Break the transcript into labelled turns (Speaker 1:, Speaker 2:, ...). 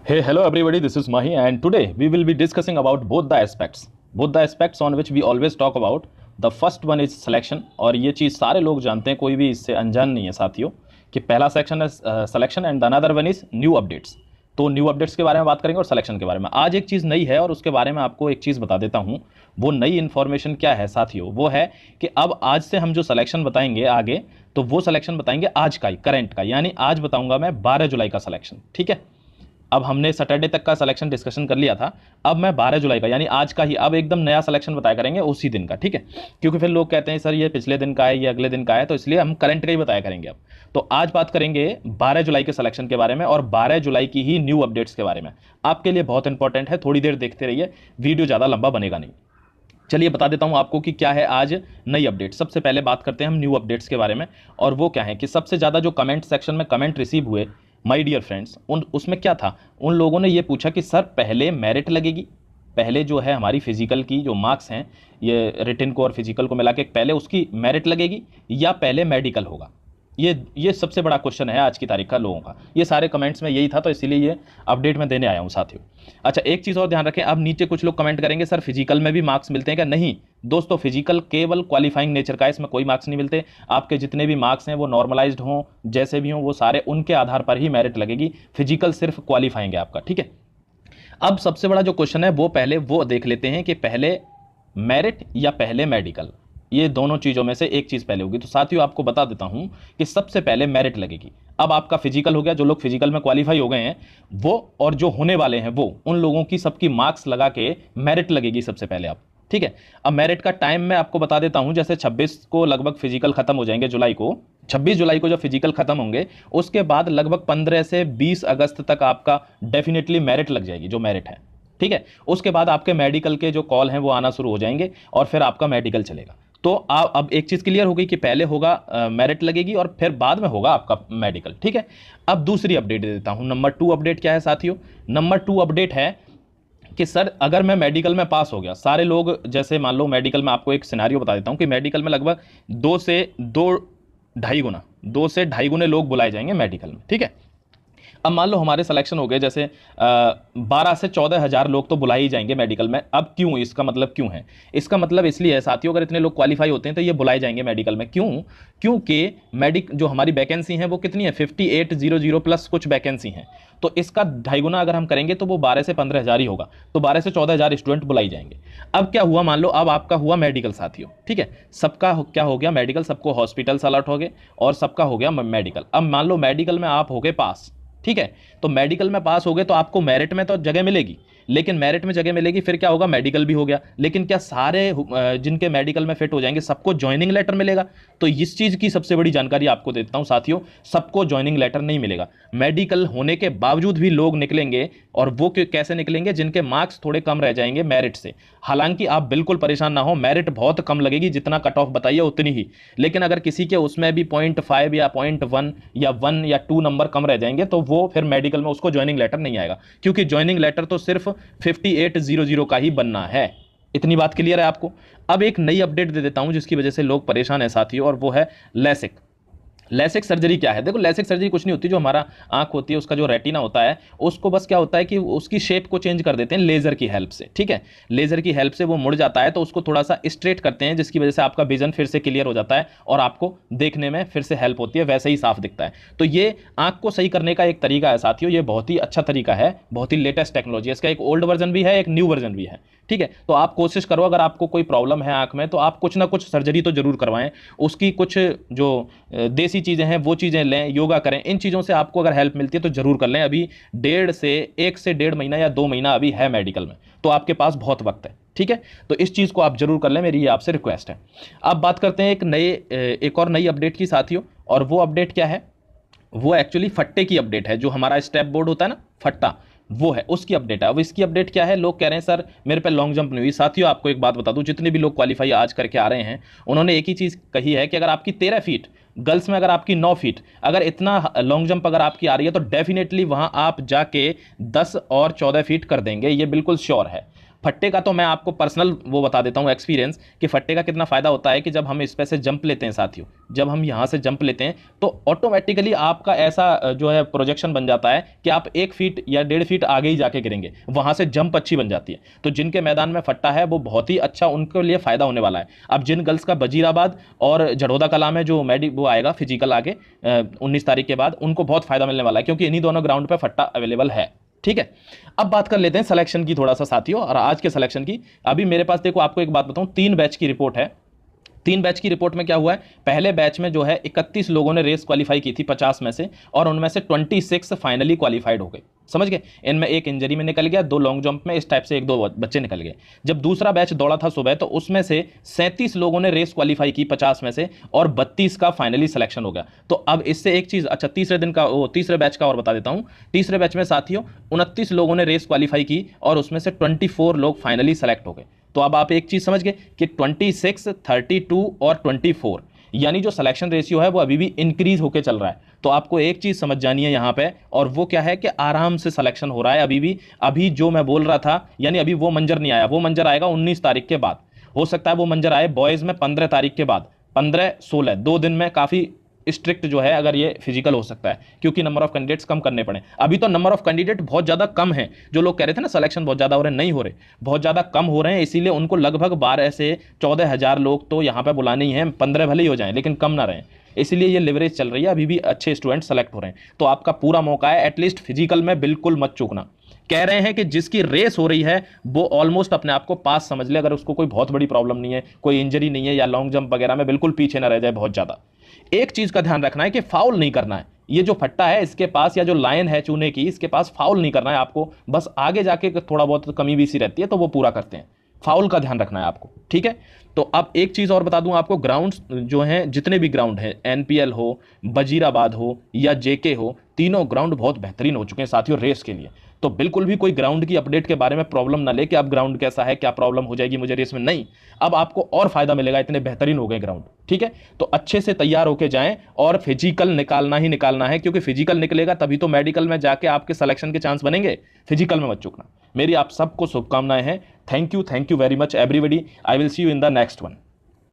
Speaker 1: Hey, hello everybody, this is Mahi and today we will be discussing about both the aspects on which we always talk about. The first one is selection और ये चीज़ सारे लोग जानते हैं, कोई भी इससे अनजान नहीं है साथियों कि पहला सेक्शन है selection and the another one is new updates. तो न्यू अपडेट्स के बारे में बात करेंगे और सिलेक्शन के बारे में। आज एक चीज़ नई है और उसके बारे में आपको एक चीज़ बता देता हूँ। वो नई इन्फॉर्मेशन क्या है साथियों, वो है कि अब आज से हम जो सिलेक्शन बताएंगे आगे, तो वो सिलेक्शन बताएंगे आज का ही, करंट का, यानी आज बताऊंगा मैं 12 जुलाई का सिलेक्शन। ठीक है, अब हमने सैटरडे तक का सिलेक्शन डिस्कशन कर लिया था, अब मैं 12 जुलाई का यानी आज का ही अब एकदम नया सिलेक्शन बताया करेंगे उसी दिन का। ठीक है, क्योंकि फिर लोग कहते हैं सर ये पिछले दिन का है, ये अगले दिन का है, तो इसलिए हम करंट का ही बताया करेंगे। अब तो आज बात करेंगे 12 जुलाई के सिलेक्शन के बारे में और 12 जुलाई की ही न्यू अपडेट्स के बारे में। आपके लिए बहुत इंपॉर्टेंट है, थोड़ी देर देखते रहिए, वीडियो ज़्यादा लंबा बनेगा नहीं। चलिए बता देता हूं आपको कि क्या है आज नई अपडेट। सबसे पहले बात करते हैं हम न्यू अपडेट्स के बारे में, और वो क्या है कि सबसे ज़्यादा जो कमेंट सेक्शन में कमेंट रिसीव हुए माय डियर फ्रेंड्स, उसमें क्या था, उन लोगों ने ये पूछा कि सर पहले मेरिट लगेगी, पहले जो है हमारी फिजिकल की जो मार्क्स हैं, ये रिटन को और फिजिकल को मिला के पहले उसकी मेरिट लगेगी या पहले मेडिकल होगा। ये सबसे बड़ा क्वेश्चन है आज की तारीख का लोगों का। ये सारे कमेंट्स में यही था, तो इसीलिए ये अपडेट मैं देने आया हूँ साथियों। अच्छा, एक चीज़ और ध्यान रखें, अब नीचे कुछ लोग कमेंट करेंगे सर फिजिकल में भी मार्क्स मिलते हैं क्या? नहीं दोस्तों, फिजिकल केवल क्वालिफाइंग नेचर का है, इसमें कोई मार्क्स नहीं मिलते। आपके जितने भी मार्क्स हैं वो नॉर्मलाइज्ड हों, जैसे भी हों, वो सारे उनके आधार पर ही मेरिट लगेगी। फिजिकल सिर्फ क्वालिफाइंग है आपका। ठीक है, अब सबसे बड़ा जो क्वेश्चन है वो पहले वो देख लेते हैं कि पहले मेरिट या पहले मेडिकल, ये दोनों चीज़ों में से एक चीज़ पहले होगी। तो साथियों आपको बता देता हूं कि सबसे पहले मेरिट लगेगी। अब आपका फिजिकल हो गया, जो लोग फिजिकल में क्वालिफाई हो गए हैं वो, और जो होने वाले हैं वो, उन लोगों की सबकी मार्क्स लगा के मेरिट लगेगी सबसे पहले आप। ठीक है, अब मेरिट का टाइम मैं आपको बता देता हूं। जैसे 26 को लगभग फिजिकल खत्म हो जाएंगे, जुलाई को, 26 जुलाई को जब फिजिकल खत्म होंगे, उसके बाद लगभग 15 से 20 अगस्त तक आपका डेफिनेटली मेरिट लग जाएगी, जो मेरिट है। ठीक है, उसके बाद आपके मेडिकल के जो कॉल हैं वो आना शुरू हो जाएंगे और फिर आपका मेडिकल चलेगा। तो अब एक चीज़ क्लियर हो गई कि पहले होगा मेरिट लगेगी और फिर बाद में होगा आपका मेडिकल। ठीक है, अब दूसरी अपडेट दे देता हूं। नंबर 2 अपडेट क्या है साथियों? नंबर 2 अपडेट है कि सर अगर मैं मेडिकल में पास हो गया, सारे लोग, जैसे मान लो मेडिकल में, आपको एक सिनेरियो बता देता हूं कि मेडिकल में लगभग 2 से 2.5 गुने लोग बुलाए जाएंगे मेडिकल में। ठीक है, अब मान लो हमारे सिलेक्शन हो गए, जैसे 12 से 14 हज़ार लोग तो बुला ही जाएंगे मेडिकल में। अब क्यों, इसका मतलब क्यों है? इसका मतलब इसलिए है साथियों, अगर इतने लोग क्वालिफाई होते हैं तो ये बुलाए जाएंगे मेडिकल में। क्यों? क्योंकि जो हमारी वैकेंसी है वो कितनी है, 5800 प्लस कुछ वैकेंसी हैं। तो इसका 2.5 गुना अगर हम करेंगे तो वो 12 से 15 हज़ार ही होगा, तो 12 से 14 हज़ार स्टूडेंट बुलाई जाएंगे। अब क्या हुआ, मान लो अब आपका हुआ मेडिकल साथियों। ठीक है, सबका क्या हो गया, मेडिकल, सबको हॉस्पिटल्स अलॉट हो गए और सबका हो गया मेडिकल। अब मान लो मेडिकल में आप हो गए पास। ठीक है, तो मेडिकल में पास हो गए तो आपको मेरिट में तो जगह मिलेगी, लेकिन मेरिट में जगह मिलेगी, फिर क्या होगा, मेडिकल भी हो गया। लेकिन क्या सारे जिनके मेडिकल में फिट हो जाएंगे सबको ज्वाइनिंग लेटर मिलेगा? तो इस चीज़ की सबसे बड़ी जानकारी आपको देता हूं साथियों, सबको ज्वाइनिंग लेटर नहीं मिलेगा। मेडिकल होने के बावजूद भी लोग निकलेंगे, और वो कैसे निकलेंगे, जिनके मार्क्स थोड़े कम रह जाएंगे मेरिट से। हालांकि आप बिल्कुल परेशान ना हो, मेरिट बहुत कम लगेगी, जितना कट ऑफ बताइए उतनी ही। लेकिन अगर किसी के उसमें भी 0.5 या 0.1 या 1 या 2 नंबर कम रह जाएंगे तो वो फिर मेडिकल में उसको ज्वाइनिंग लेटर नहीं आएगा, क्योंकि ज्वाइनिंग लेटर तो सिर्फ 5800 का ही बनना है। इतनी बात क्लियर है आपको? अब एक नई अपडेट दे देता हूं जिसकी वजह से लोग परेशान है साथियों, और वो है लेसिक। लेसिक सर्जरी क्या है? देखो, लेसिक सर्जरी कुछ नहीं होती, जो हमारा आंख होती है उसका जो रेटिना होता है उसको बस क्या होता है कि उसकी शेप को चेंज कर देते हैं लेजर की हेल्प से। ठीक है, लेजर की हेल्प से वो मुड़ जाता है, तो उसको थोड़ा सा स्ट्रेट करते हैं, जिसकी वजह से आपका विजन फिर से क्लियर हो जाता है और आपको देखने में फिर से हेल्प होती है, वैसे ही साफ दिखता है। तो ये आंख को सही करने का एक तरीका है साथियों, ये बहुत ही अच्छा तरीका है, बहुत ही लेटेस्ट टेक्नोलॉजी है। इसका एक ओल्ड वर्जन भी है, एक न्यू वर्जन भी है। ठीक है, तो आप कोशिश करो, अगर आपको कोई प्रॉब्लम है आंख में तो आप कुछ ना कुछ सर्जरी तो जरूर करवाएं। उसकी कुछ जो देसी चीज़ें हैं वो चीज़ें लें, योगा करें, इन चीज़ों से आपको अगर हेल्प मिलती है तो जरूर कर लें। अभी 1 से 1.5 महीना या 2 महीना अभी है मेडिकल में, तो आपके पास बहुत वक्त है। ठीक है, तो इस चीज़ को आप जरूर कर लें, मेरी ये आपसे रिक्वेस्ट है। अब बात करते हैं एक और नई अपडेट की साथियों, और वो अपडेट क्या है, वो एक्चुअली फट्टे की अपडेट है। जो हमारा स्टेप बोर्ड होता है ना, फट्टा, वो है, उसकी अपडेट है। अब इसकी अपडेट क्या है, लोग कह रहे हैं सर मेरे पे लॉन्ग जंप नहीं हुई। साथियों आपको एक बात बता दूं, जितने भी लोग क्वालिफाई आज करके आ रहे हैं उन्होंने एक ही चीज़ कही है कि अगर आपकी 13 फीट, गर्ल्स में अगर आपकी 9 फीट, अगर इतना लॉन्ग जंप अगर आपकी आ रही है तो डेफिनेटली वहां आप जाके 10 और 14 फीट कर देंगे, ये बिल्कुल श्योर है। फट्टे का तो मैं आपको पर्सनल वो बता देता हूँ एक्सपीरियंस कि फट्टे का कितना फ़ायदा होता है कि जब हम इस पे से जंप लेते हैं साथियों, जब हम यहाँ से जंप लेते हैं तो ऑटोमेटिकली आपका ऐसा जो है प्रोजेक्शन बन जाता है कि आप 1 फीट या 1.5 फीट आगे ही जाके गिरेंगे, वहाँ से जंप अच्छी बन जाती है। तो जिनके मैदान में फट्टा है वो बहुत ही अच्छा उनके लिए फ़ायदा होने वाला है। अब जिन गर्ल्स का वजीराबाद और झड़ौदा कला में जो वो आएगा फिजिकल आगे 19 तारीख के बाद, उनको बहुत फ़ायदा मिलने वाला है क्योंकि इन्हीं दोनों ग्राउंड पर फट्टा अवेलेबल है। ठीक है, अब बात कर लेते हैं सिलेक्शन की थोड़ा सा साथियों, और आज के सिलेक्शन की। अभी मेरे पास देखो आपको एक बात बताऊं, 3 बैच की रिपोर्ट है। 3 बैच की रिपोर्ट में क्या हुआ है, पहले बैच में जो है 31 लोगों ने रेस क्वालिफाई की थी 50 में से, और उनमें से 26 फाइनली क्वालिफाइड हो गए। समझ गए, इनमें एक इंजरी में निकल गया, 2 लॉन्ग जंप में, इस टाइप से 1-2 बच्चे निकल गए। जब दूसरा बैच दौड़ा था सुबह तो उसमें से 37 लोगों ने रेस क्वालिफाई की 50 में से, और 32 का फाइनली सिलेक्शन हो गया। तो अब इससे एक चीज, अच्छा तीसरे दिन का वो तीसरे बैच का और बता देता हूं। तीसरे बैच में साथियों 29 लोगों ने रेस क्वालिफाई की और उसमें से 24 लोग फाइनली सेलेक्ट हो गए। तो अब आप एक चीज समझ गए कि 26, 32 और 24, यानी जो सिलेक्शन रेशियो है वो अभी भी इंक्रीज होकर चल रहा है। तो आपको एक चीज समझ जानी है यहां पे, और वो क्या है कि आराम से सिलेक्शन हो रहा है अभी भी। अभी जो मैं बोल रहा था, यानी अभी वो मंजर नहीं आया, वो मंजर आएगा 19 तारीख के बाद। हो सकता है वो मंजर आए बॉयज में 15 तारीख के बाद, 15, 16, 2 दिन में काफी स्ट्रिक्ट जो है अगर ये फिजिकल हो सकता है, क्योंकि नंबर ऑफ कैंडिडेट्स कम करने पड़े। अभी तो नंबर ऑफ कैंडिडेट बहुत ज्यादा कम है, जो लोग कह रहे थे ना सिलेक्शन बहुत ज्यादा हो रहे हैं, नहीं हो रहे, बहुत ज्यादा कम हो रहे हैं। इसीलिए उनको लगभग 12 से 14 हजार लोग तो यहाँ पे बुलाने ही हैं, 15 भले ही हो जाएं लेकिन कम ना रहें। इसलिए ये लिवरेज चल रही है, अभी भी अच्छे स्टूडेंट सेलेक्ट हो रहे हैं। तो आपका पूरा मौका है, एटलीस्ट फिजिकल में बिल्कुल मत चूकना। कह रहे हैं कि जिसकी रेस हो रही है वो ऑलमोस्ट अपने आप को पास समझ ले, अगर उसको कोई बहुत बड़ी प्रॉब्लम नहीं है, कोई इंजरी नहीं है या लॉन्ग जंप वगैरह में बिल्कुल पीछे ना रह जाए बहुत ज्यादा। एक चीज का ध्यान रखना है कि फाउल नहीं करना है। ये जो फट्टा है इसके पास, या जो लाइन है चूने की, इसके पास फाउल नहीं करना है आपको। बस आगे जाके थोड़ा बहुत कमी भी सी रहती है तो वो पूरा करते हैं, फाउल का ध्यान रखना है आपको। ठीक है, तो अब एक चीज और बता दूं आपको, ग्राउंड्स जो हैं, जितने भी ग्राउंड हैं, एनपीएल हो, वजीराबाद हो या जेके हो, तीनों ग्राउंड बहुत बेहतरीन हो चुके हैं साथियों रेस के लिए। तो बिल्कुल भी कोई ग्राउंड की अपडेट के बारे में प्रॉब्लम ना ले कि अब ग्राउंड कैसा है, क्या प्रॉब्लम हो जाएगी मुझे रेस में, नहीं। अब आपको और फायदा मिलेगा, इतने बेहतरीन हो गए ग्राउंड। ठीक है, तो अच्छे से तैयार होके जाएं, और फिजिकल निकालना ही निकालना है, क्योंकि फिजिकल निकलेगा तभी तो मेडिकल में जाके आपके सिलेक्शन के चांस बनेंगे। फिजिकल में मत चूकना। मेरी आप सबको शुभकामनाएं हैं। Thank you very much everybody. I will see you in the next one.